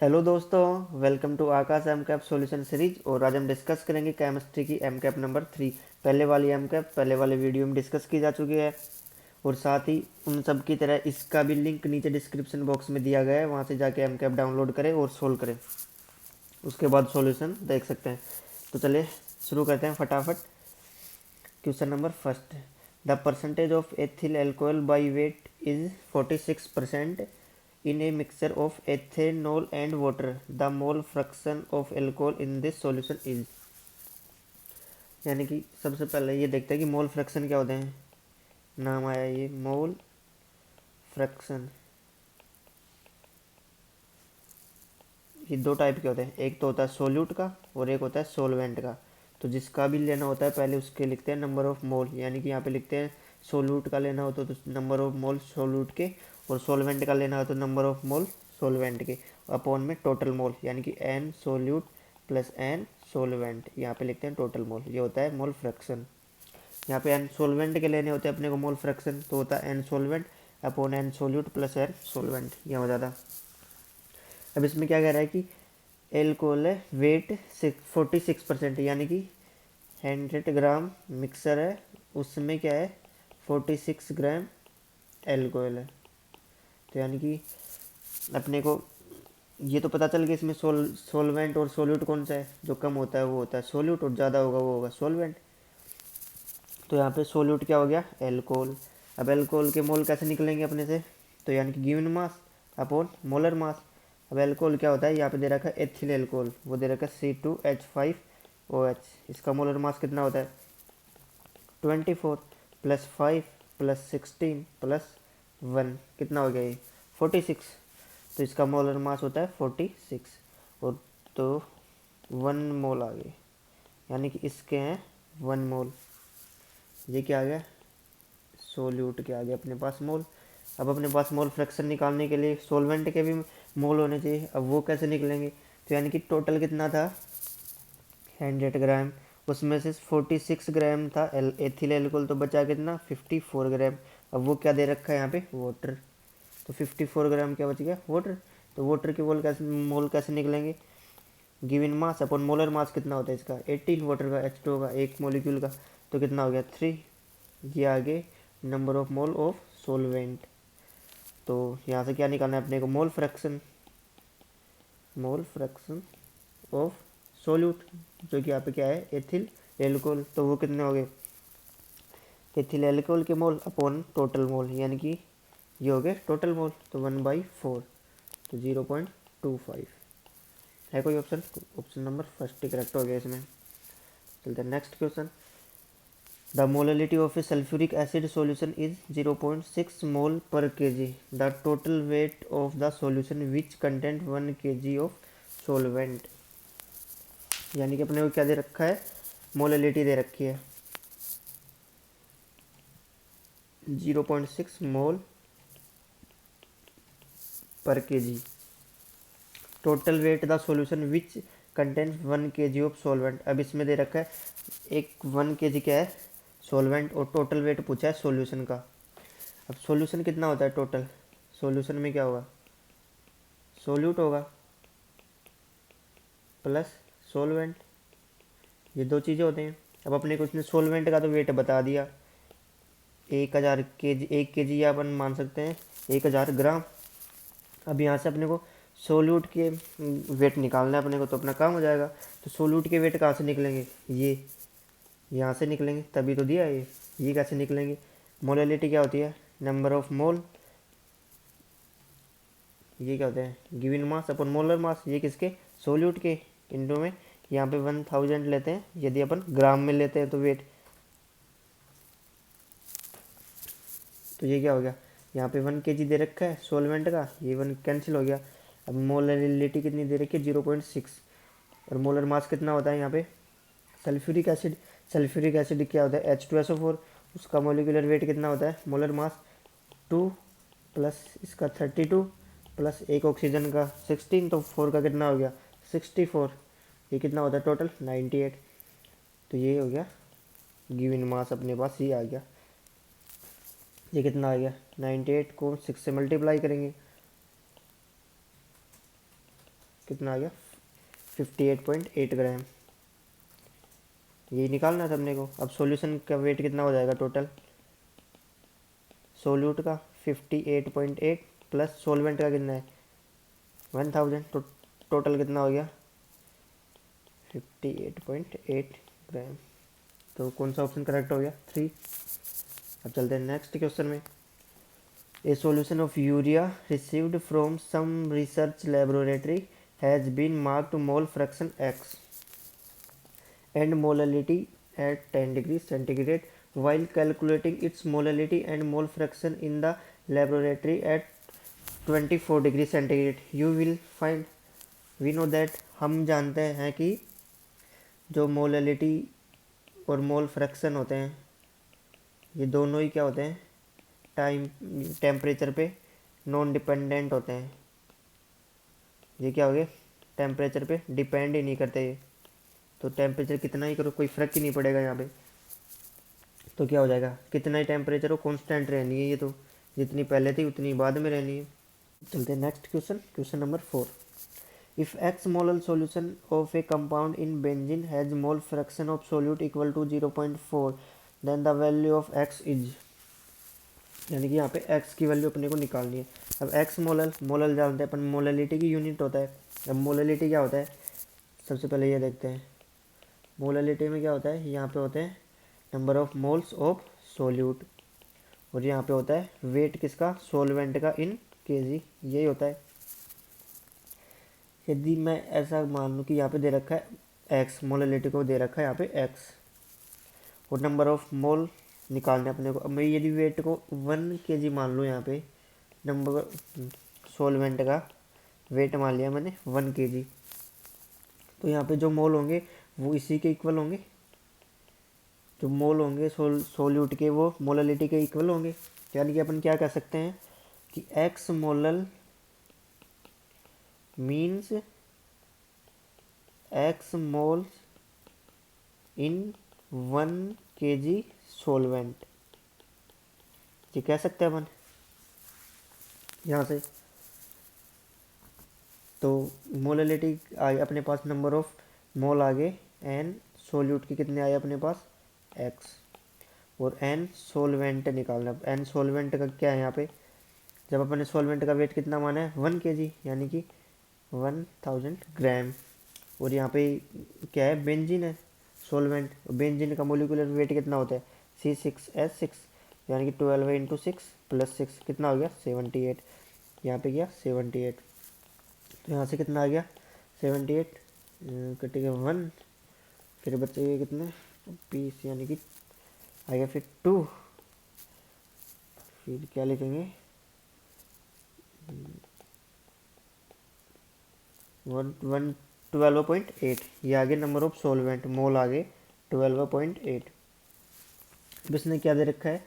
Hello दोस्तों, welcome to Aakash M cap solution series. और आज हम डिस्कस करेंगे केमिस्ट्री की एम कैप नंबर 3। पहले वाली एम कैप पहले वाले वीडियो में डिस्कस की जा चुकी है और साथ ही उन सब की तरह इसका भी लिंक नीचे डिस्क्रिप्शन बॉक्स में दिया गया है, वहाँ से जाके एम कैप डाउनलोड करें और सोल्व करें, उसके बाद सॉल्यूशन देख सकते हैं। तो चलिए शुरू करते हैं फटाफट। Question number first, the percentage of ethyl alcohol by wait is 46%। in a mixture of ethanol and water the mole fraction of alcohol in this solution is। यानी कि सबसे पहले ये देखते हैं कि मोल फ्रैक्शन क्या होते हैं। नाम आया ये मोल फ्रैक्शन। ये दो टाइप के होते हैं, एक तो होता है सोल्यूट का और एक होता है सोलवेंट का। तो जिसका भी लेना होता है पहले उसके लिखते हैं नंबर ऑफ मोल, यानी कि यहाँ पे लिखते हैं सोल्यूट का लेना होता तो नंबर ऑफ मोल सोल्यूट के, और सोलवेंट का लेना हो तो नंबर ऑफ मोल सोलवेंट के, अपॉन में टोटल मोल, यानी कि n solute plus n solvent, यहाँ पे लिखते हैं टोटल मोल। ये होता है मोल फ्रैक्शन। यहाँ पे एन सोलवेंट के लेने होते हैं अपने को मोल फ्रैक्शन, तो होता है n solvent upon n solute plus n solvent, यह हो जाता। अब इसमें क्या कह रहा है कि एल्कोहल है, वेट 46%, यानी कि 100 ग्राम मिक्सर है, उसमें क्या है 46 ग्राम एल्कोहल है। तो यानी कि अपने को ये तो पता चल गया इसमें सोलवेंट और सोल्यूट कौन सा है। जो कम होता है वो होता है सोल्यूट और ज़्यादा होगा वो होगा सोलवेंट। तो यहाँ पे सोल्यूट क्या हो गया एल्कोहल। अब एल्कोहल के मोल कैसे निकलेंगे अपने से, तो यानी कि given mass upon molar mass. अब एल्कोहल क्या होता है, यहाँ पे दे रखा है एथिल एल्कोहल, वो दे रखा है C2H5OH। इसका मोलर मास कितना होता है 24 प्लस 5 प्लस 16 प्लस 1 कितना हो गया ये 46। तो इसका मोलर मास होता है 46 और तो 1 मोल आ गए, यानी कि इसके हैं 1 मोल। ये क्या आ गया सोल्यूट के आ गया अपने पास मोल। अब अपने पास मोल फ्रैक्शन निकालने के लिए सोलवेंट के भी मोल होने चाहिए। अब वो कैसे निकलेंगे, तो यानी कि टोटल कितना था 100 ग्राम, उसमें से 46 ग्राम था एथिल एल्कोहल, तो बचा कितना 54 ग्राम। अब वो क्या दे रखा है यहाँ पे वाटर, तो 54 ग्राम क्या बच गया वाटर। तो वाटर के मोल कैसे निकलेंगे, गिवन मास अपन मोलर मास कितना होता है इसका 18, वाटर का H2 का एक मोलिक्यूल का, तो कितना हो गया 3। ये आगे number of mole of solvent. तो यहाँ से क्या निकालना है अपने को मोल फ्रैक्शन ऑफ सोल्यूट, जो कि यहाँ पे क्या है एथिल एल्कोहल। तो वो कितने हो गए एथिल एल्कोहल के मोल अपॉन टोटल मोल, यानी कि ये हो गए टोटल मोल, तो 1/4, तो 0.25 है। कोई ऑप्शन, ऑप्शन नंबर फर्स्ट ही करेक्ट हो गया इसमें। चलते हैं next question. The molality of a sulfuric acid solution is 0.6 mole per kg. The total weight of the solution which contains 1 kg of solvent। यानी कि अपने को क्या दे रखा है मोललिटी दे रखी है 0.6 मोल पर KG. Total weight the solution which contains 1 KG of solvent. अब इसमें दे रखा है एक 1 केजी क्या है सॉल्वेंट और टोटल वेट पूछा है सॉल्यूशन का। अब सॉल्यूशन कितना होता है टोटल, सॉल्यूशन में क्या होगा सोल्यूट होगा प्लस सॉल्वेंट, ये दो चीज़ें होते हैं। अब अपने को इसने सॉल्वेंट का तो वेट बता दिया 1000 केजी, 1 केजी या अपन मान सकते हैं 1000 ग्राम। अब यहाँ से अपने को सोल्यूट के वेट निकालना है अपने को, तो अपना काम हो जाएगा। तो सोल्यूट के वेट कहाँ से निकलेंगे, ये यहाँ से निकलेंगे, तभी तो दिया है ये कैसे निकलेंगे। मोलैलिटी क्या होती है नंबर ऑफ मोल, ये क्या होता है गिवन मास अपन मोलर मास, ये किसके सोल्यूट के इंटू में यहाँ पे 1000 लेते हैं, यदि अपन ग्राम में लेते हैं तो वेट, तो ये क्या हो गया यहाँ पे 1 केजी दे रखा है सोलवेंट का, ये 1 कैंसिल हो गया। अब मोलरिटी कितनी दे रखी है 0.6, और मोलर मास कितना होता है यहाँ पे सल्फ्यूरिक एसिड। सल्फ्यूरिक एसिड क्या होता है H2SO4, उसका मोलिकुलर वेट कितना होता है मोलर मास 2 प्लस इसका 32 प्लस एक ऑक्सीजन का 16, तो 4 का कितना हो गया 64, ये कितना होता है टोटल 98। तो ये हो गया गिवन मास अपने पास ये आ गया। ये कितना आ गया 98 को 6 से मल्टीप्लाई करेंगे कितना आ गया 58.8 ग्राम। यही निकालना था अपने को। अब सॉल्यूशन का वेट कितना हो जाएगा टोटल, सोल्यूट का 58.8 प्लस सोलवेंट का कितना है 1000, तो टोटल कितना हो गया 58.8 ग्राम। तो कौन सा ऑप्शन करेक्ट हो गया 3। अब चलते हैं नेक्स्ट क्वेश्चन में। A solution of urea received from some research laboratory has been marked mole fraction x and molality at 10 degrees centigrade. While calculating its molality and mole fraction in the laboratory at 24 degree centigrade, you will find, we know that, हम जानते हैं कि जो molality और mole fraction होते हैं ये दोनों ही क्या होते हैं, टाइम टेम्परेचर पे नॉन डिपेंडेंट होते हैं। ये क्या हो गए, टेम्परेचर पे डिपेंड ही नहीं करते ये, तो टेम्परेचर कितना ही करो कोई फ़र्क ही नहीं पड़ेगा यहाँ पे। तो क्या हो जाएगा, कितना ही टेम्परेचर हो कांस्टेंट रहनी है ये, तो जितनी पहले थी उतनी बाद में रहनी है। चलते हैं next question, question number 4। If x molal solution of a compound in benzene has mole fraction of solute equal to 0.4 then the value of x is, यानी कि यहाँ पे एक्स की वैल्यू अपने को निकालनी है। अब एक्स मोलल, मोलल जानते हैं अपन मोललिटी की यूनिट होता है। अब मोललिटी क्या होता है, सबसे पहले ये देखते हैं। मोललिटी में क्या होता है, यहाँ पे होते हैं number of moles of solute, और यहाँ पे होता है वेट किसका, सोलवेंट का इन केजी, यही होता है। यदि मैं ऐसा मान लूँ कि यहाँ पे दे रखा है एक्स, मोललिटी को दे रखा है यहाँ पे एक्स, और नंबर ऑफ मोल निकालने अपने को। अब मैं यदि वेट को 1 केजी मान लूँ, यहाँ पे नंबर सोलवेंट का वेट मान लिया मैंने 1 केजी, तो यहाँ पे जो मोल होंगे वो इसी के इक्वल होंगे, जो मोल होंगे सोल्यूट के वो मोललिटी के इक्वल होंगे। यानी कि अपन क्या कह सकते हैं कि x molal means x moles इन 1 केजी सोलवेंट, ये कह सकते हैं अपन यहाँ से। तो मोललिटी आए अपने पास, नंबर ऑफ मोल आगे एन, सोल्यूट के कितने आए अपने पास एक्स, और एन सोलवेंट निकालना। एन सोलवेंट का क्या है यहाँ पे, जब अपने सोलवेंट का वेट कितना माना है 1 केजी, यानी कि 1000 ग्राम, और यहाँ पे क्या है बेंजीन है सोलवेंट, बेंजीन का मोलिकुलर वेट कितना होता है C6H6, यानी कि 12 इंटू 6 प्लस 6 कितना हो गया 78, यहाँ पे गया 78, तो यहाँ से कितना आ गया 78, कटेगा 1, फिर बचेगा कितने 20, यानी कि आ गया फिर 2, फिर क्या लिखेंगे 12.8, ये आगे नंबर ऑफ सोलवेंट, मोल आगे 12.8। अब इसने क्या दे रखा है,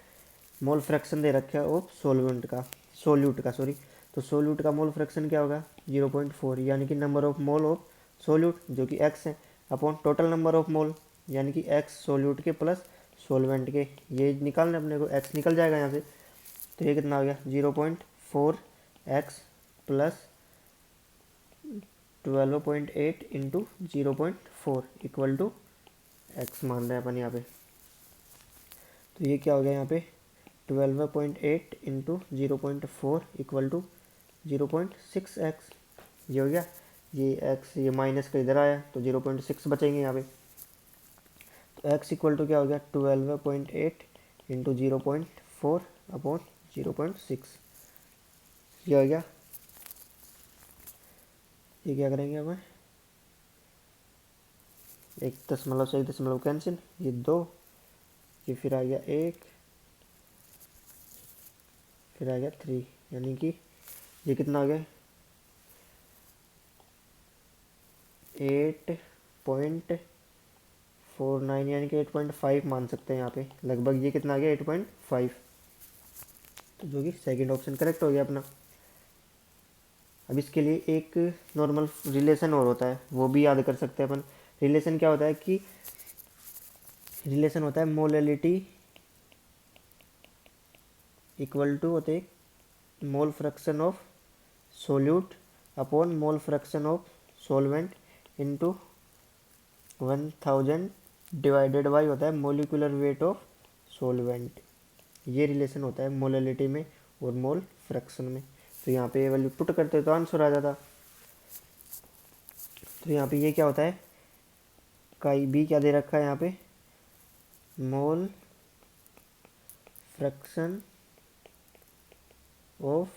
मोल फ्रैक्शन दे रखा है ऑफ सोलवेंट का, सोल्यूट का सॉरी, तो सोल्यूट का मोल फ्रैक्शन क्या होगा 0.4, यानी कि number of mole of solute जो कि एक्स है अपॉन टोटल नंबर ऑफ मोल, यानी कि एक्स सोल्यूट के प्लस सोलवेंट के, ये निकालना अपने को, एक्स निकल जाएगा यहाँ से, तो ये कितना हो गया 0.4 x plus 12.8 into 0.4 equal to x मान रहे हैं अपन यहाँ पे। तो ये क्या हो गया यहाँ पे 12.8 इंटू 0.4 इक्वल टू 0.6 एक्स, ये हो गया, ये एक्स ये माइनस का इधर आया तो 0.6 बचेंगे यहाँ पे। तो एक्स इक्वल टू क्या हो गया 12.8 इंटू 0.4 अपॉन 0.6, ये हो गया। ये क्या करेंगे हमें, एक दशमलव से एक दशमलव कैंसिल, ये 2, ये फिर आ गया 1, फिर आ गया 3, यानी कि ये कितना आ गया 8.49, यानी कि 8.5 मान सकते हैं यहाँ पे लगभग, ये कितना आ गया 8.5, तो जो कि सेकंड ऑप्शन करेक्ट हो गया अपना। अब इसके लिए एक नॉर्मल रिलेशन और होता है, वो भी याद कर सकते हैं अपन। रिलेशन क्या होता है कि रिलेशन होता है मोललिटी इक्वल टू होते मोल fraction of solute upon mole fraction of solvent into 1000 divided by होता है मोलिकुलर वेट ऑफ सोलवेंट। ये रिलेशन होता है मोलैलिटी में और मोल फ्रैक्शन में। तो यहाँ पे ये वैल्यू पुट करते तो आंसर आ जाता। तो यहाँ पे ये क्या होता है, काई बी क्या दे रखा है यहाँ पे, मोल फ्रैक्शन ऑफ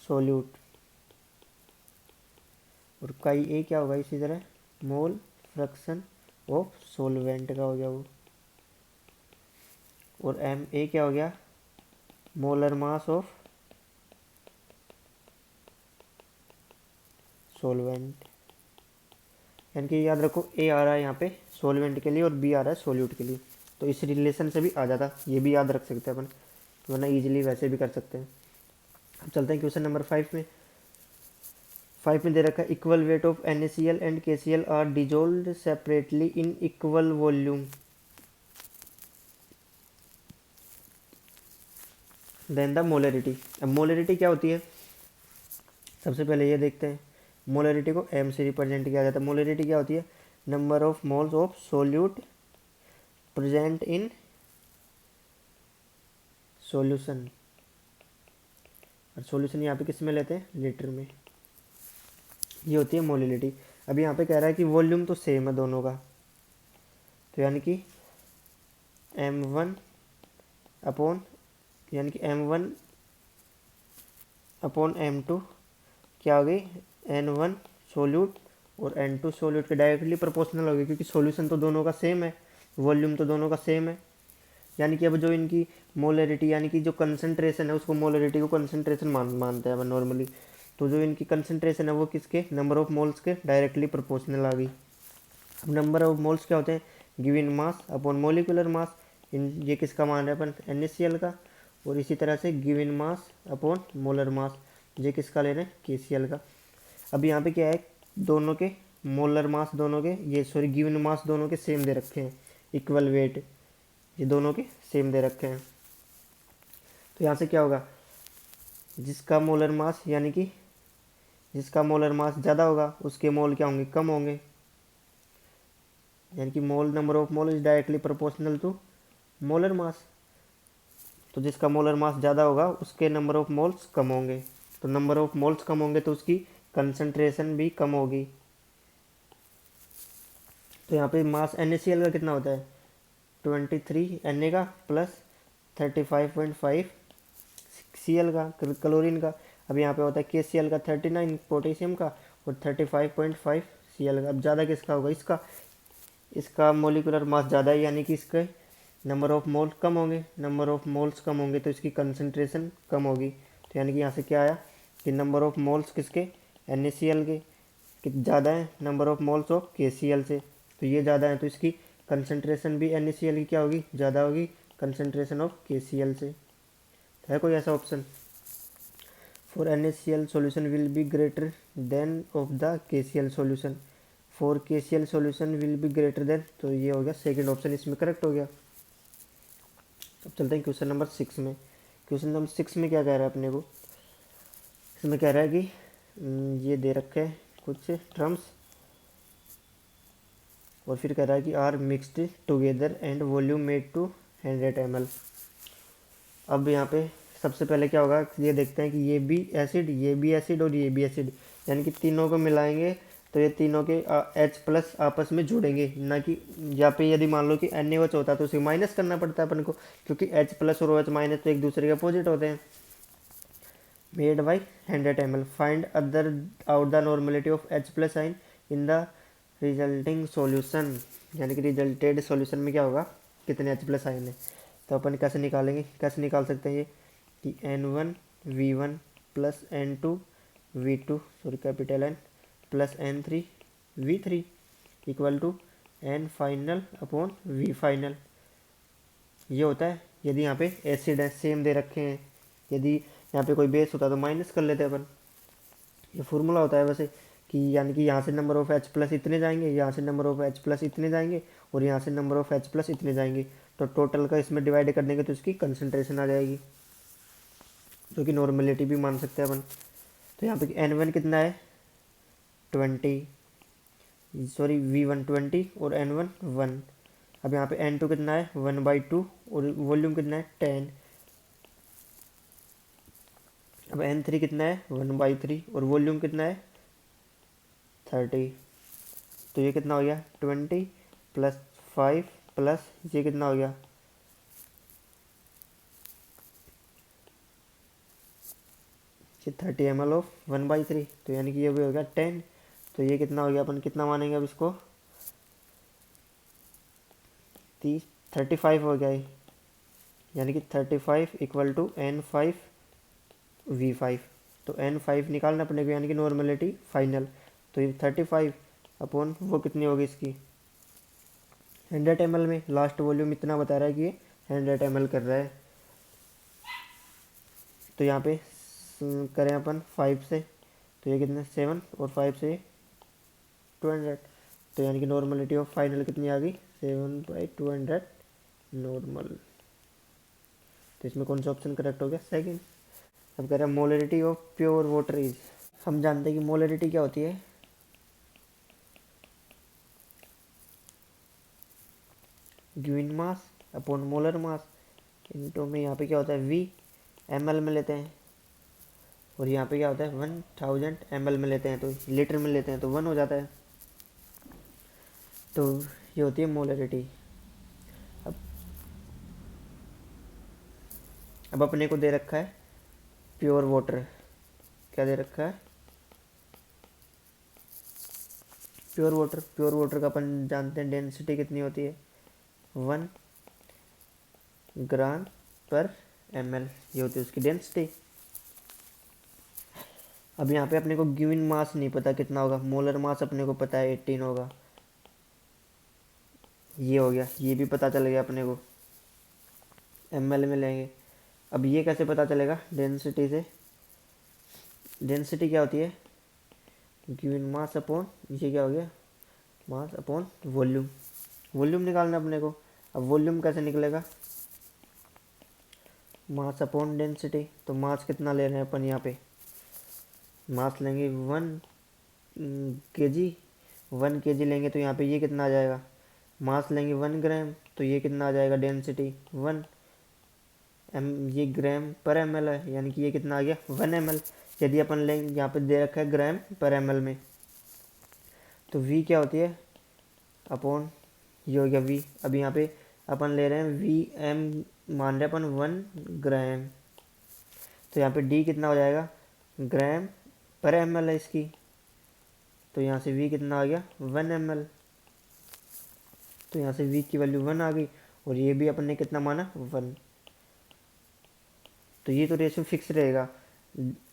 सोल्यूट, और काई ए क्या होगा इसी तरह, मोल फ्रैक्शन ऑफ सोलवेंट का हो गया वो, और एम ए क्या हो गया, मोलर मास ऑफ सोलवेंट। यानी कि याद रखो ए आ रहा है यहाँ पे सोलवेंट के लिए और बी आ रहा है सोल्यूट के लिए, तो इस रिलेशन से भी आ जाता, ये भी याद रख सकते हैं अपन, वरना इजीली वैसे भी कर सकते हैं। अब चलते हैं क्वेश्चन नंबर 5 में। 5 में दे रखा है equal weight of NaCl and KCl are dissolved separately in equal volume then the molarity. अब मोलरिटी क्या होती है, सबसे पहले ये देखते हैं। मोलरिटी को m से रिप्रेजेंट किया जाता है। मोलरिटी क्या होती है, number of moles of solute present in solution, और सॉल्यूशन यहाँ पे किस में लेते हैं, लीटर में। ये होती है मोलरिटी। अभी यहाँ पे कह रहा है कि वॉल्यूम तो सेम है दोनों का, तो यानी कि m1 अपॉन, यानी कि m1 अपॉन m2 क्या हो गई, n1 सोल्यूट और n2 सोल्यूट के डायरेक्टली प्रोपोर्शनल हो गई, क्योंकि सॉल्यूशन तो दोनों का सेम है, वॉल्यूम तो दोनों का सेम है। यानी कि अब जो इनकी मोलरिटी यानी कि जो कंसंट्रेशन है उसको, मोलरिटी को कंसंट्रेशन मानते हैं अपन नॉर्मली, तो जो इनकी कंसंट्रेशन है वो किसके, नंबर ऑफ मोल्स के डायरेक्टली प्रोपोर्शनल आ गई। अब नंबर ऑफ मोल्स क्या होते हैं, given mass upon molecular mass, इन ये किसका मान रहे हैं अपन, NaCl का, और इसी तरह से given mass upon molar mass, ये किसका ले रहे हैं, KCl का। अब यहाँ पे क्या है, दोनों के मोलर मास दोनों के, ये सॉरी गिवन मास दोनों के सेम दे रखे हैं, इक्वल वेट ये दोनों के सेम दे रखे हैं। तो यहाँ से क्या होगा, जिसका मोलर मास यानी कि जिसका मोलर मास ज़्यादा होगा उसके मोल क्या होंगे, कम होंगे, यानी कि mole number of mole is directly proportional to molar mass. तो जिसका मोलर मास ज़्यादा होगा उसके नंबर ऑफ मोल्स कम होंगे, तो नंबर ऑफ मोल्स कम होंगे तो उसकी कंसंट्रेशन भी कम होगी। तो यहाँ पे मास NaCl का कितना होता है, 23 Na का प्लस 35.5 Cl का, क्लोरीन का। अब यहाँ पे होता है KCl का 39 पोटेशियम का और 35.5 Cl का। अब ज़्यादा किसका होगा, इसका मोलिकुलर मास ज़्यादा है, यानी कि इसके नंबर ऑफ मोल कम होंगे, नंबर ऑफ मोल्स कम होंगे तो इसकी कंसंट्रेशन कम होगी। तो यानी कि यहाँ से क्या आया कि नंबर ऑफ मोल्स किसके, NaCl के ज़्यादा है number of moles of KCl से, तो ये ज़्यादा है तो इसकी कंसंट्रेशन भी NaCl की क्या होगी, ज़्यादा होगी कंसंट्रेशन ऑफ KCl से। है कोई ऐसा option, for NaCl solution will be greater than of the KCl solution, for KCl solution will be greater than, तो ये हो गया सेकंड ऑप्शन इसमें करेक्ट हो गया। अब चलते हैं क्वेश्चन नंबर 6 में। क्वेश्चन नंबर 6 में क्या कह रहा है अपने को, इसमें कह रहा है कि ये दे रखे हैं कुछ टर्म्स, और फिर कह रहा है कि are mixed together and volume made to 100 ml। अब यहाँ पे सबसे पहले क्या होगा, ये देखते हैं कि ये भी एसिड, ये भी एसिड और ये भी एसिड, यानी कि तीनों को मिलाएंगे तो ये तीनों के H+ आपस में जुड़ेंगे, ना कि यहाँ पे यदि मान लो कि NaOH होता है तो उसे माइनस करना पड़ता है अपन को, क्योंकि H+ और OH- तो एक दूसरे के अपोजिट होते हैं। Made by 100 ml, find other out the normality of H+ आइन इन द रिजल्टिंग सॉल्यूशन, यानी कि रिजल्टेड सॉल्यूशन में क्या होगा, कितने H+ आइन है। तो अपन कैसे निकालेंगे, कैसे निकाल सकते हैं ये कि N1 V1 plus N2 V2 sorry capital N plus N3 V3 equal to N final upon V final. ये होता है यदि यहाँ पे एसिड है सेम दे रखे हैं, यदि यहाँ पे कोई बेस होता तो माइनस कर लेते अपन। ये फॉर्मूला होता है वैसे कि यानी कि यहाँ से नंबर ऑफ H+ इतने जाएंगे, यहाँ से नंबर ऑफ H+ इतने जाएंगे और यहाँ से नंबर ऑफ H+ इतने जाएंगे, तो टोटल का इसमें डिवाइड कर देंगे तो इसकी कंसंट्रेशन आ जाएगी, जो कि नॉर्मेलिटी भी मान सकते हैं अपन। तो यहाँ पे N1 कितना है 20, सॉरी V1 20 और N1 1। अब यहाँ पे N2 कितना है 1/2 और वॉल्यूम कितना है 10। अब N3 कितना है 1/3 और वॉल्यूम कितना है 30। तो ये कितना हो गया 20 प्लस 5 प्लस ये कितना हो गया ये 30 ml ऑफ 1/3, तो यानी कि ये भी हो गया 10। तो ये कितना हो गया, अपन कितना मानेंगे अब इसको 35 हो गया ये, यानी कि 35 इक्वल टू N5V5। तो N5 निकालना अपने को, यानी कि नॉर्मलिटी फाइनल। तो ये 35 अपॉन वो कितनी होगी इसकी 100 ml में। लास्ट वॉल्यूम इतना बता रहा है कि ये 100 ml कर रहा है। तो यहाँ पे करें अपन 5 से, तो ये कितने 7 और 5 से 200। तो यानी कि नॉर्मलिटी ऑफ फाइनल कितनी आ गई 7/200 नॉर्मल। तो इसमें कौन सा ऑप्शन करेक्ट हो गया सेकंड। अब कह रहे हैं molarity of pure water is. हम जानते हैं कि मोलरिटी क्या होती है, given mass upon molar mass into में यहाँ पे क्या होता है V ml में लेते हैं, और यहाँ पे क्या होता है 1000 ml में लेते हैं, तो लीटर में लेते हैं तो 1 हो जाता है। तो ये होती है मोलरिटी। अब अब अपने को दे रखा है प्योर वाटर, क्या दे रखा है प्योर वाटर का अपन जानते हैं डेंसिटी कितनी होती है 1 ग्राम पर ml, ये होती है उसकी डेंसिटी। अब यहाँ पे अपने को गिवन मास नहीं पता कितना होगा, मोलर मास अपने को पता है 18 होगा, ये हो गया, ये भी पता चल गया अपने को ml में लेंगे। अब ये कैसे पता चलेगा डेंसिटी से, डेंसिटी क्या होती है गिवन मास अपॉन ये क्या हो गया मास अपॉन वॉल्यूम, वॉल्यूम निकालना अपने को। अब वॉल्यूम कैसे निकलेगा मास अपॉन डेंसिटी। तो मास कितना ले रहे हैं अपन, यहाँ पे मास लेंगे 1 kg, 1 kg लेंगे तो यहाँ पे ये कितना आ जाएगा, मास लेंगे 1 ग्राम तो ये कितना आ जाएगा डेंसिटी 1 ये ग्राम पर ml है, यानी कि ये कितना आ गया 1 ml। यदि अपन लेंगे यहाँ पे दे रखा है ग्राम पर ml में, तो V क्या होती है अपॉन ये हो गया V। अब यहाँ पे अपन ले रहे हैं VM मान रहे हैं अपन 1 ग्राम, तो यहाँ पे D कितना हो जाएगा ग्राम पर ml है इसकी, तो यहाँ से V कितना आ गया 1 ml। तो यहाँ से V की वैल्यू 1 आ गई, और ये भी अपन ने कितना माना 1। तो ये तो रेशियो फिक्स रहेगा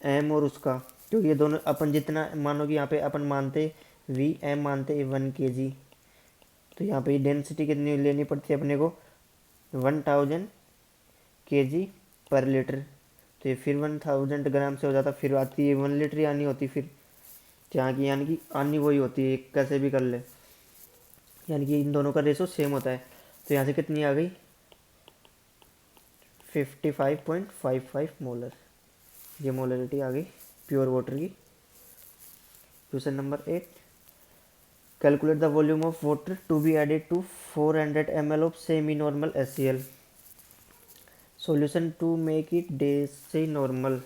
M और उसका, क्योंकि ये दोनों अपन जितना मानो कि यहाँ पे अपन मानते VM मानते 1 kg, तो यहाँ पे डेंसिटी कितनी लेनी पड़ती है अपने को 1000 kg पर लीटर। तो ये फिर 1000 ग्राम से हो जाता, फिर आती है 1 लीटर आनी होती, फिर यहाँ की यानी कि आनी वही होती है, कैसे भी कर ले, यानी कि इन दोनों का रेशो सेम होता है। तो यहाँ से कितनी आ गई 55.55 मोलर, ये मोलरिटी आ गई प्योर वाटर की। Question number 8, calculate the volume of water to be added to 400 ml of semi normal HCl solution to make it deci normal.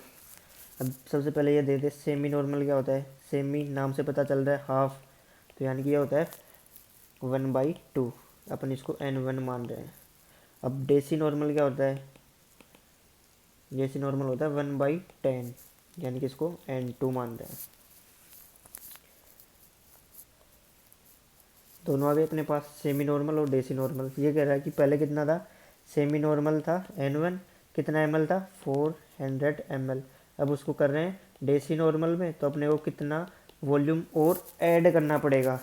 अब सबसे पहले ये दे दे सेमी नॉर्मल क्या होता है, सेमी नाम से पता चल रहा है हाफ, तो यानी कि ये होता है 1/2, अपन इसको N1 मान रहे हैं। अब डेसी नॉर्मल क्या होता है, डेसी नॉर्मल होता है 1/10, यानी कि इसको N2 मान रहे हैं। दोनों आ गए अपने पास सेमी नॉर्मल और डेसी नॉर्मल। ये कह रहा है कि पहले कितना था सेमी नॉर्मल था N1 कितना ml था 400 ml। अब उसको कर रहे हैं डेसी नॉर्मल में, तो अपने को कितना वॉल्यूम और ऐड करना पड़ेगा,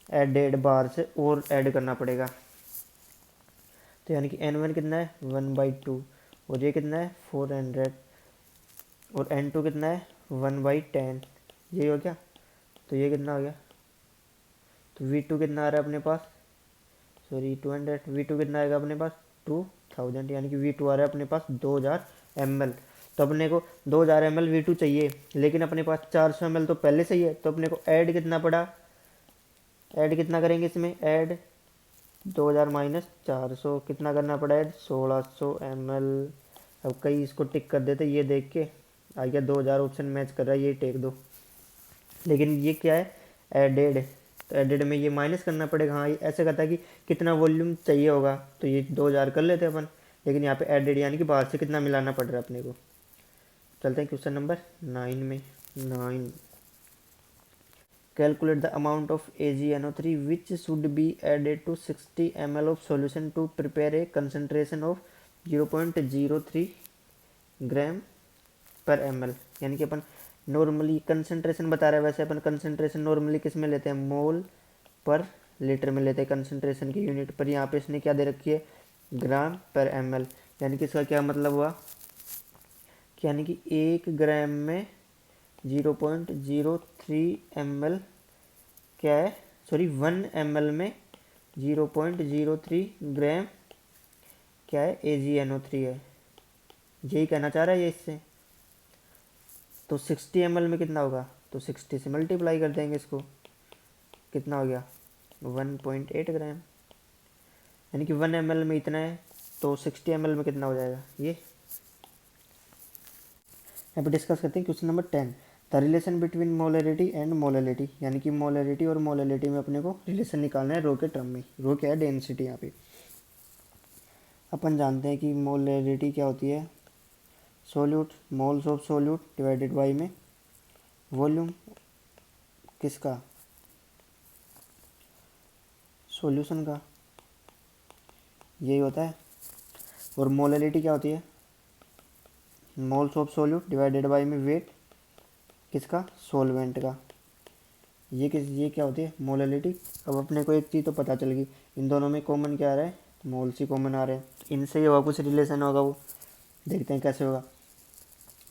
एडेड बार से और ऐड करना पड़ेगा। तो यानी कि N1 कितना है 1/2 और ये कितना है 400 और N2 कितना है 1/10, ये हो गया। तो ये कितना हो गया, तो V2 कितना आ रहा है अपने पास, सॉरी 200, V2 कितना आएगा अपने पास 2000, यानी कि V2 आ रहा है अपने पास 2000 ml। तो अपने को 2000 ml V2 चाहिए, लेकिन अपने पास 400 ml तो पहले से ही है, तो अपने को ऐड कितना पड़ा, ऐड कितना करेंगे इसमें, ऐड 2000 माइनस 400 कितना करना पड़ा, ऐड 1600 ml। अब कई इसको टिक कर देते, ये देख के आ गया 2000 ऑप्शन मैच कर रहा है, ये टिक दो। लेकिन ये क्या है, एडेड, तो एडेड में ये माइनस करना पड़ेगा। हाँ, ये ऐसे कहता है कि कितना वॉल्यूम चाहिए होगा, तो ये 2000 कर लेते अपन, लेकिन यहाँ पे एडेड यानी कि बाहर से कितना मिलाना पड़ रहा है अपने को। चलते हैं क्वेश्चन नंबर 9 में। 9, calculate the amount of AgNO3 which should be added to 60 ml of solution to prepare a concentration of 0.03 gram per ml। यानी कि अपन नॉर्मली कंसनट्रेशन बता रहे हैं, वैसे अपन कंसनट्रेशन नॉर्मली किस में लेते हैं, मोल पर लीटर में लेते हैं कंसनट्रेशन की यूनिट, पर यहाँ पे इसने क्या दे रखी है, ग्राम पर ml। यानी कि इसका क्या मतलब हुआ, कि यानी कि 1 ग्राम में 0.03 ml क्या है, सॉरी 1 ml में 0.03 ग्राम क्या है, AgNO3 है, यही कहना चाह रहा है ये इससे। तो 60 ml में कितना होगा, तो 60 से मल्टीप्लाई कर देंगे इसको, कितना हो गया 1.8 ग्राम, यानी कि 1 ml में इतना है, तो 60 ml में कितना हो जाएगा ये। यहाँ पे डिस्कस करते हैं question number 10, the relation between molarity and molarity. यानी कि मोलरिटी और मोलरिटी में अपने को रिलेशन निकालना है रो के टर्म में। रो क्या है, डेंसिटी। यहाँ पे अपन जानते हैं कि मोलरिटी क्या होती है, solute, moles of solute divided by में वॉल्यूम किसका, सॉल्यूशन का, यही होता है। और मोलरिटी क्या होती है, moles of solute divided by में वेट किसका, सॉल्वेंट का। ये क्या होती है, मोलरिटी। अब अपने को एक चीज़ तो पता चल गई, इन दोनों में कॉमन क्या आ रहा है, मोल्स ही कॉमन आ रहे हैं, इनसे ही होगा कुछ रिलेशन होगा, वो देखते हैं कैसे होगा।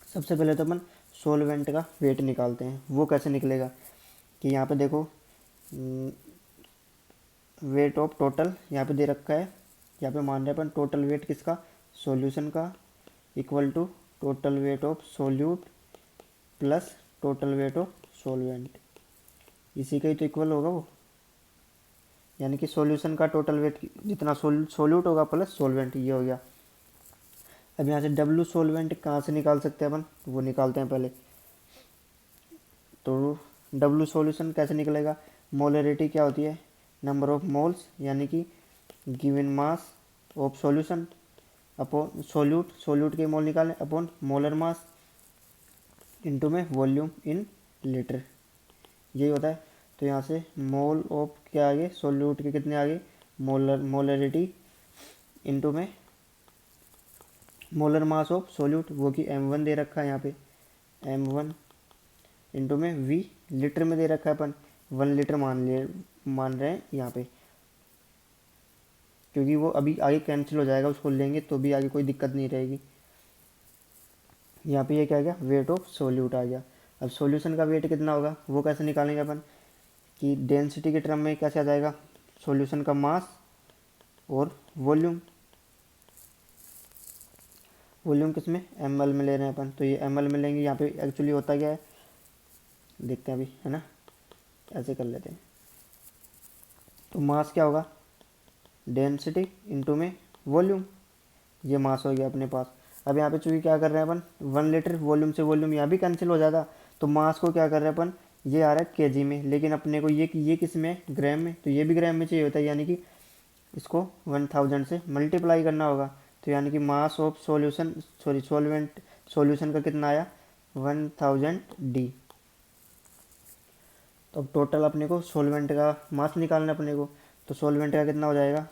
सबसे पहले तो अपन सॉल्वेंट का वेट निकालते हैं। वो कैसे निकलेगा, कि यहाँ पे देखो वेट ऑफ टोटल यहाँ पे दे रखा है, यहाँ पे मान रहे हैं अपन टोटल वेट किसका, सॉल्यूशन का, equal to total weight of solute plus total weight of solvent, इसी का ही तो इक्वल होगा वो। यानी कि सॉल्यूशन का टोटल वेट जितना सोल्यूट होगा प्लस सॉल्वेंट, ये हो गया। अब यहाँ से डब्ल्यू सॉल्वेंट कहाँ से निकाल सकते हैं अपन, वो निकालते हैं पहले। तो डब्ल्यू सॉल्यूशन कैसे निकलेगा, मोलरिटी क्या होती है, नंबर ऑफ मोल्स यानी कि given mass of solution upon solute, solute के मोल निकालें अपॉन मोलर मास इनटू में वॉल्यूम इन लीटर, यही होता है। तो यहाँ से मोल ऑफ क्या आगे, सोल्यूट के कितने आगे, मोलरिटी इनटू में मोलर मास ऑफ सोल्यूट, वो कि m1 दे रखा है यहाँ पे, m1 इंटू में v, लीटर में दे रखा है अपन 1 लीटर मान रहे हैं यहाँ पे, क्योंकि वो अभी आगे कैंसिल हो जाएगा, उसको लेंगे तो भी आगे कोई दिक्कत नहीं रहेगी। यहाँ पे ये क्या आ गया, वेट ऑफ सोल्यूट आ गया। अब सॉल्यूशन का वेट कितना होगा, वो कैसे निकालेंगे अपन, कि डेंसिटी के टर्म में कैसे आ जाएगा, सॉल्यूशन का मास और वॉल्यूम, वॉल्यूम किस में, ml में ले रहे हैं अपन, तो ये ml में लेंगे। यहाँ पे एक्चुअली होता क्या है, देखते हैं अभी, है ना, ऐसे कर लेते हैं। तो मास क्या होगा, डेंसिटी इनटू में वॉल्यूम, ये मास हो गया अपने पास। अब यहाँ पे चूँकि क्या कर रहे हैं अपन, 1 लीटर वॉल्यूम से वॉल्यूम यहाँ भी कैंसिल हो जाता, तो मास को क्या कर रहे हैं अपन, ये आ रहा है केजी में, लेकिन अपने को ये किस में, ग्राम में, तो ये भी ग्राम में चाहिए होता है, यानी कि इसको 1000 से मल्टीप्लाई करना होगा। तो यानी कि mass of solution, sorry solvent, solution का कितना आया 1000 डी। तो अब टोटल अपने को सॉल्वेंट का मास निकालना है अपने को, तो सॉल्वेंट का कितना हो जाएगा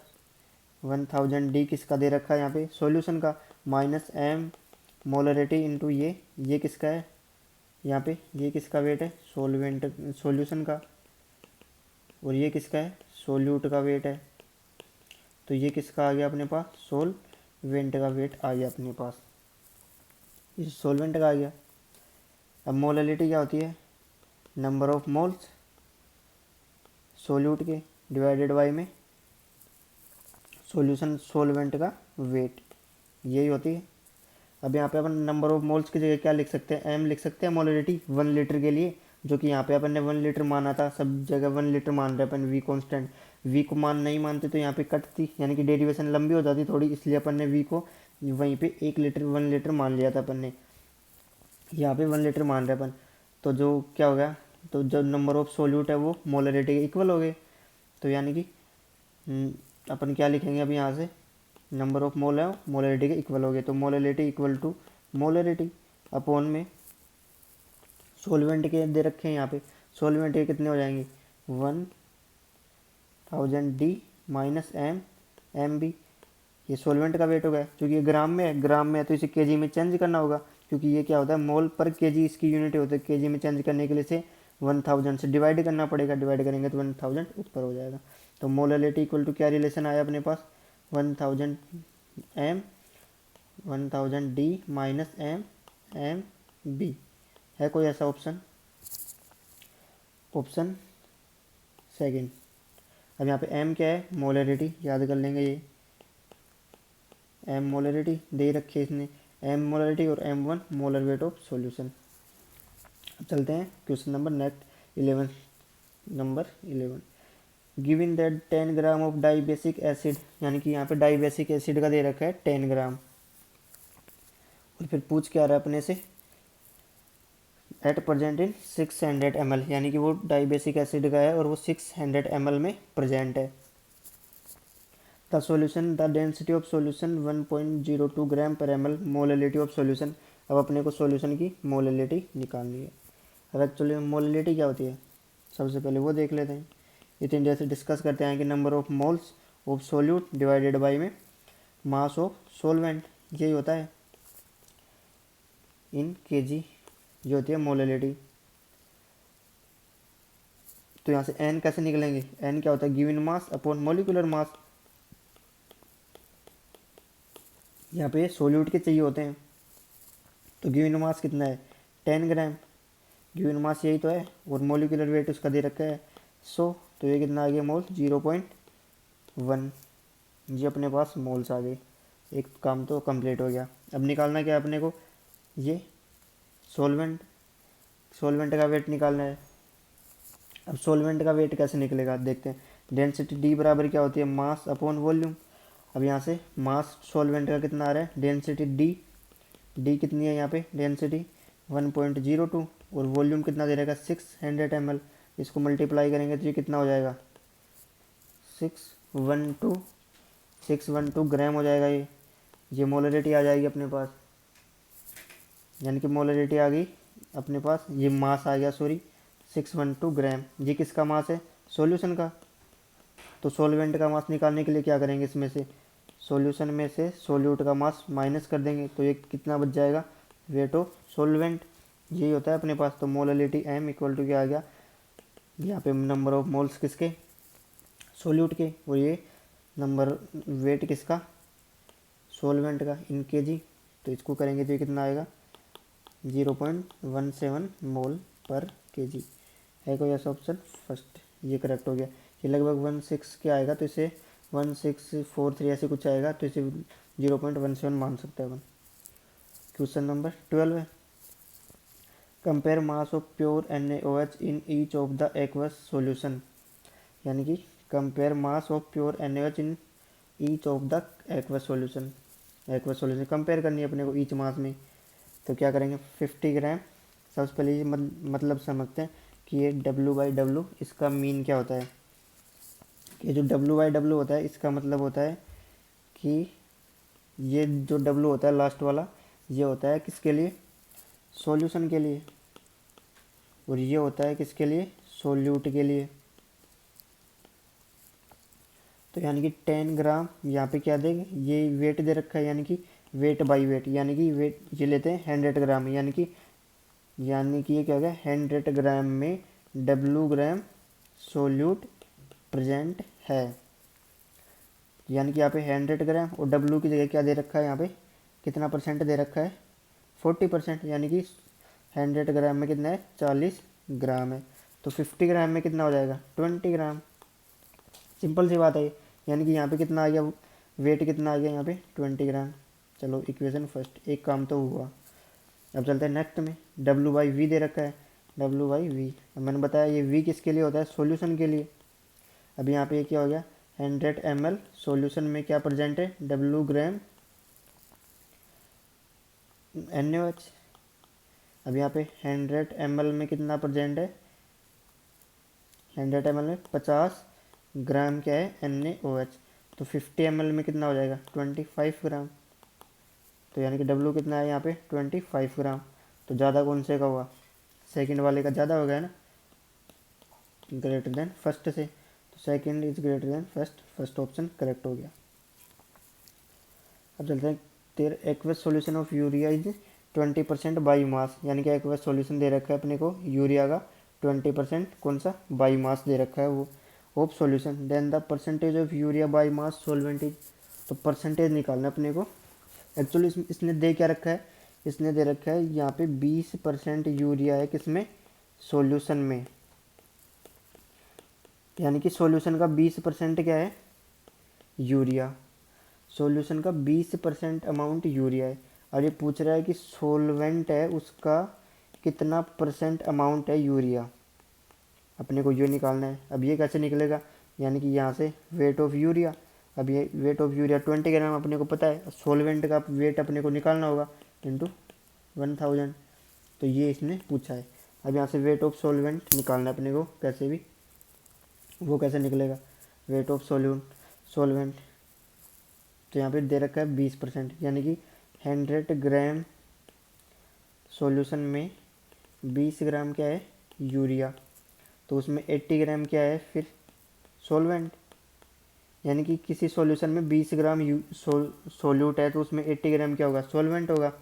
1000 डी, किसका दे रखा है यहाँ पे, सॉल्यूशन का, माइनस m मोलरिटी इंटू ये किसका है यहाँ पे, ये किसका वेट है, सॉल्वेंट सॉल्यूशन का, और ये किसका है, सोल्यूट का वेट है। तो ये किसका आ गया अपने पास, सॉल्वेंट का वेट आ गया अपने पास, ये सॉल्वेंट का आ गया। अब मोलरिटी क्या होती है, नंबर ऑफ मोल्स सोल्यूट के डिवाइडेड बाई में सॉल्यूशन सॉल्वेंट का वेट, यही होती है। अब यहाँ पे अपन नंबर ऑफ मोल्स की जगह क्या लिख सकते हैं, एम लिख सकते हैं मोलरिटी 1 लीटर के लिए, जो कि यहाँ पे अपन ने 1 लीटर माना था, सब जगह 1 लीटर मान रहे अपन वी कॉन्स्टेंट। वी को मान नहीं मानते तो यहाँ पे कटती, यानी कि डेरिवेशन लंबी हो जाती थोड़ी, इसलिए अपन ने वी को वहीं पे 1 लीटर 1 लीटर मान लिया था अपन ने। यहाँ पे 1 लीटर मान रहे अपन, तो जो क्या हो गया, तो जो नंबर ऑफ सोल्यूट है वो मोलरिटी के इक्वल हो गए। तो यानी कि अपन क्या लिखेंगे अभी यहाँ से, नंबर ऑफ मोल है मोलरिटी के इक्वल हो गए, तो molarity equal to molarity upon में सोलवेंट के दे रखे हैं यहाँ पे, सोलवेंट के कितने हो जाएंगे 1000 d minus m m b, ये सोलवेंट का वेट होगा, क्योंकि ये ग्राम में है, ग्राम में है तो इसे केजी में चेंज करना होगा, क्योंकि ये क्या होता है मोल पर केजी इसकी यूनिट होती है, केजी में चेंज करने के लिए से 1000 से डिवाइड करना पड़ेगा, डिवाइड करेंगे तो 1000 ऊपर हो जाएगा। तो मोलरिटी इक्वल टू क्या रिलेशन आया अपने पास 1000 m 1000 d minus m m b. है कोई ऐसा ऑप्शन? Option second. अब यहाँ पे एम क्या है मोलरिटी, याद कर लेंगे ये एम मोलरिटी दे रखी है इसने, एम मोलरिटी और M1 molar weight of solution. अब चलते हैं question number next 11 number 11। Given that 10 gram of dibasic acid, यानी कि यहाँ पे डाइबेसिक एसिड का दे रखा है 10 ग्राम, और फिर पूछ क्या रहा है अपने से एट प्रेजेंट इन 600 ml, यानी कि वो डाइबेसिक एसिड का है और वो 600 ml में प्रेजेंट है। The solution the density of solution 1.02 gram per ml, molarity of solution. अब अपने को सॉल्यूशन की मोलरिटी निकालनी है। अब एक्चुअली मोलरिटी क्या होती है सबसे पहले वो देख लेते हैं। इतनी देर से डिस्कस करते हैं कि number of moles of solute divided by में मास ऑफ सोलवेंट, यही होता है इन केजी, जो होती है मोलरिटी। तो यहाँ से एन कैसे निकलेंगे, एन क्या होता है गिवन मास अपॉन मोलिकुलर मास। यहाँ पे सोल्यूट के चाहिए होते हैं, तो गिवन मास कितना है 10 ग्राम, गिवन मास यही तो है, और मोलिकुलर वेट उसका दे रखा है 100, तो ये कितना आ गया मोल 0.1, ये अपने पास मोल्स आ गए। एक काम तो कंप्लीट हो गया। अब निकालना क्या है अपने को, ये सोलवेंट, सोलवेंट का वेट निकालना है। अब सोलवेंट का वेट कैसे निकलेगा देखते हैं। डेंसिटी डी बराबर क्या होती है मास अपॉन वॉल्यूम। अब यहाँ से मास सोलवेंट का कितना आ रहा है डेंसिटी डी, डी कितनी है यहाँ पे डेंसिटी 1.02, और वॉल्यूम कितना दे रहेगा 600 ml। इसको मल्टीप्लाई करेंगे तो ये कितना हो जाएगा 612 ग्राम हो जाएगा। ये मोलरिटी आ जाएगी अपने पास, यानी कि मोलरिटी आ गई अपने पास, ये मास आ गया सॉरी 612 ग्राम। ये किसका मास है सॉल्यूशन का। तो सॉल्वेंट का मास निकालने के लिए क्या करेंगे, इसमें से सॉल्यूशन में से सोल्यूट का मास माइनस कर देंगे, तो ये कितना बच जाएगा वेट ऑफ सोलवेंट, यही होता है अपने पास। तो मोलरिटी एम इक्वल टू क्या आ गया, यहाँ पे नंबर ऑफ मोल्स किसके सोल्यूट के, और ये नंबर वेट किसका सोलवेंट का इन केजी। तो इसको करेंगे तो ये कितना आएगा 0.17 मोल पर केजी। है कोई ऐसा ऑप्शन? फर्स्ट ये करेक्ट हो गया। ये लगभग 16 के आएगा, तो इसे 1643 ऐसे कुछ आएगा, तो इसे 0.17 मान सकते हैं अपन। क्वेश्चन नंबर 12 है compare mass of pure NaOH in each of the aqueous solution, यानी कि compare mass of pure NaOH in each of the aqueous solution. Aqueous solution compare करनी है अपने को ईच मास में, तो क्या करेंगे 50 ग्राम। सबसे पहले ये मतलब समझते हैं कि ये W/W इसका मीन क्या होता है। ये जो W/W होता है इसका मतलब होता है कि ये जो W होता है लास्ट वाला, ये होता है किसके लिए सॉल्यूशन के लिए, और ये होता है किसके लिए सोल्यूट के लिए। तो यानी कि 10 ग्राम यहाँ पे क्या देंगे, ये वेट दे रखा है, यानी कि वेट बाई वेट, यानी कि वेट ये लेते हैं 100 ग्राम, यानी कि ये क्या हो गया 100 ग्राम में W ग्राम सोल्यूट प्रेजेंट है। यानी कि यहाँ पे 100 ग्राम और W की जगह क्या दे रखा है, यहाँ पे कितना परसेंट दे रखा है 40%, यानी कि 100 ग्राम में कितना है 40 ग्राम है। तो 50 ग्राम में कितना हो जाएगा 20 ग्राम। सिंपल सी बात है, यानी कि यहाँ पे कितना आ गया वेट कितना आ गया यहाँ पे 20 ग्राम। चलो इक्वेशन फर्स्ट, एक काम तो हुआ। अब चलते हैं नेक्स्ट में। डब्ल्यू बाई वी दे रखा है, डब्ल्यू बाई वी। अब मैंने बताया ये वी किसके लिए होता है, सॉल्यूशन के लिए। अब यहाँ पे ये क्या हो गया, 100 ml सॉल्यूशन में क्या प्रेजेंट है, डब्ल्यू ग्राम NaOH। अब यहाँ पे 100 ml में कितना प्रेजेंट है, 100 ml में 50 ग्राम क्या है, NaOH। तो 50 ml में कितना हो जाएगा, 25 ग्राम। तो यानी कि डब्ल्यू कितना है यहाँ पे, 25 ग्राम। तो ज़्यादा कौन से का हुआ, सेकंड वाले का ज़्यादा हो गया ना, ग्रेटर देन फर्स्ट से। तो second is greater than first, first option correct हो गया। अब चलते हैं तेर aqueous solution of urea is 20% by mass, यानी कि एक्वस सॉल्यूशन दे रखा है अपने को यूरिया का 20% कौन सा, बाई मास दे रखा है वो of solution. Then the percentage of urea by mass solvent is, तो परसेंटेज निकालना अपने को। एक्चुअली इसने दे क्या रखा है, इसने दे रखा है यहाँ पे 20% यूरिया है किसमें, सॉल्यूशन में। यानी कि सॉल्यूशन का 20% क्या है, यूरिया। सॉल्यूशन का 20% अमाउंट यूरिया है। और ये पूछ रहा है कि सोलवेंट है उसका कितना परसेंट अमाउंट है यूरिया, अपने को ये निकालना है। अब ये कैसे निकलेगा, यानी कि यहाँ से वेट ऑफ यूरिया। अब ये वेट ऑफ यूरिया 20 ग्राम अपने को पता है, सोलवेंट का वेट अपने को निकालना होगा इंटू 1000। तो ये इसने पूछा है। अब यहाँ से वेट ऑफ सोलवेंट निकालना है अपने को कैसे भी, वो कैसे निकलेगा, वेट ऑफ सोलवेंट। तो यहाँ पे दे रखा है 20%, यानी कि 100 ग्राम सॉल्यूशन में 20 ग्राम क्या है, यूरिया। तो उसमें 80 ग्राम क्या है फिर, सॉल्वेंट। यानी कि किसी सॉल्यूशन में 20 ग्राम सोल्यूट है तो उसमें 80 ग्राम क्या होगा, सॉल्वेंट होगा।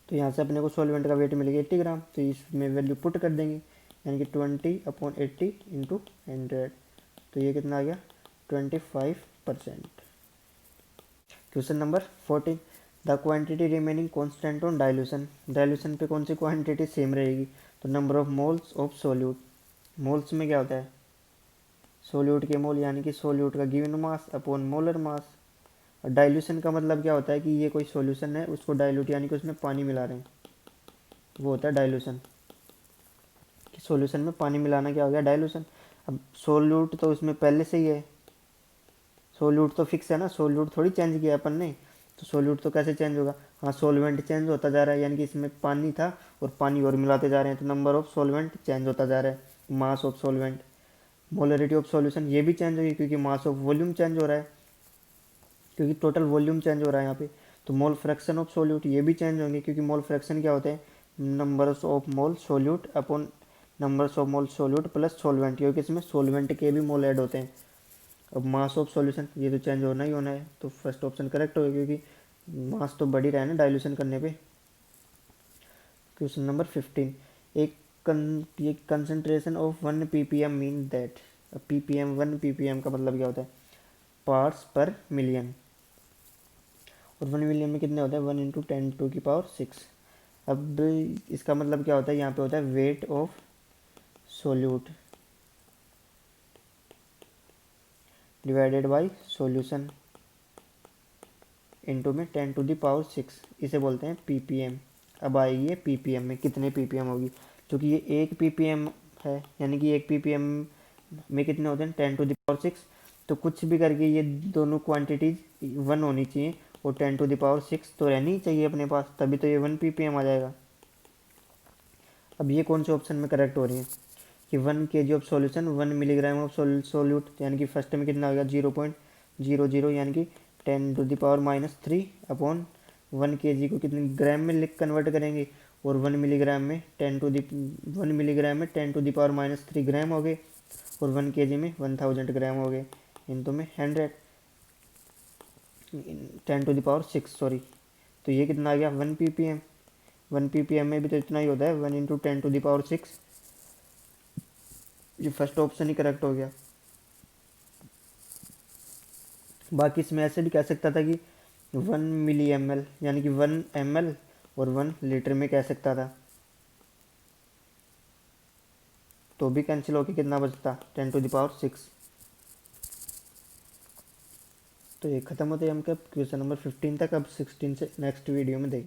तो यहाँ से अपने को सॉल्वेंट का वेट मिलेगा 80 ग्राम, तो इसमें वैल्यू पुट कर देंगे, यानी कि 20/80 इंटू 100। तो ये कितना आ गया, 25%। Question number 14, the quantity remaining constant on dilution. Dilution पे कौन सी क्वांटिटी सेम रहेगी, तो number of moles of solute. Moles में क्या होता है, सोल्यूट के मोल, यानी कि सोल्यूट का given mass upon molar mass. और डाइल्यूशन का मतलब क्या होता है कि ये कोई सॉल्यूशन है उसको डाइल्यूट, यानी कि उसमें पानी मिला रहे हैं, वो होता है डाइल्यूशन। कि सॉल्यूशन में पानी मिलाना क्या हो गया, डाइल्यूशन। अब सोल्यूट तो उसमें पहले से ही है, सोल्यूट तो फिक्स है ना, सोल्यूट थोड़ी चेंज किया अपन ने। तो सोल्यूट तो कैसे चेंज होगा, हाँ सोलवेंट चेंज होता जा रहा है, यानी कि इसमें पानी था और पानी और मिलाते जा रहे हैं, तो नंबर ऑफ सोलवेंट चेंज होता जा रहा है। Mass of solvent, molarity of solution ये भी चेंज होगी क्योंकि मास ऑफ वॉल्यूम चेंज हो रहा है, क्योंकि टोटल वॉल्यूम चेंज हो रहा है यहाँ पे। तो मोल फ्रैक्शन ऑफ सोल्यूट ये भी चेंज होंगे, क्योंकि मोल फ्रैक्शन क्या होते हैं, numbers of mole solute upon numbers of mole solute plus solvent, क्योंकि इसमें सोलवेंट के भी मोल ऐड होते हैं। अब मास ऑफ सॉल्यूशन ये तो चेंज होना ही होना है, तो फर्स्ट ऑप्शन करेक्ट होगा क्योंकि मास तो बढ़ ही रहा है ना डाइल्यूशन करने पे। क्वेश्चन नंबर 15, एक ये concentration of 1 ppm mean that, ppm 1 ppm का मतलब क्या होता है, पार्ट्स पर मिलियन। और 1 मिलियन में कितने होते हैं, 1 × 10⁶। अब इसका मतलब क्या होता है, यहाँ पे होता है wait of solute divided by solution into में 10⁶, इसे बोलते हैं ppm। अब आएगी ये ppm में कितने ppm होगी, क्योंकि ये 1 ppm है, यानी कि 1 ppm में कितने होते हैं, 10⁶। तो कुछ भी करके ये दोनों क्वांटिटीज 1 होनी चाहिए और 10⁶ तो रहनी ही चाहिए अपने पास, तभी तो ये 1 ppm आ जाएगा। अब ये कौन से ऑप्शन में करेक्ट हो रही है कि 1 kg of solution 1 milligram of solute, यानी कि फर्स्ट में कितना हो गया 0.00, यानी कि 10⁻³ अपॉन 1 kg को कितने ग्राम में लिख कन्वर्ट करेंगे, और 1 मिलीग्राम में 10⁻³ ग्राम हो गए, और 1 kg में 1000 ग्राम हो गए, इनको में 10⁶, सॉरी। तो ये कितना आ गया 1 ppm। 1 ppm में भी तो इतना ही होता है, 1 × 10⁶। ये फर्स्ट ऑप्शन ही करेक्ट हो गया। बाकी इसमें ऐसे भी कह सकता था कि 1 मिली ml, यानी कि 1 ml और 1 लीटर में कह सकता था, तो भी कैंसिल होके कितना बचता 10⁶। तो ये ख़त्म होते हैं हम क्या क्वेश्चन नंबर 15 तक। अब 16 से नेक्स्ट वीडियो में देखें।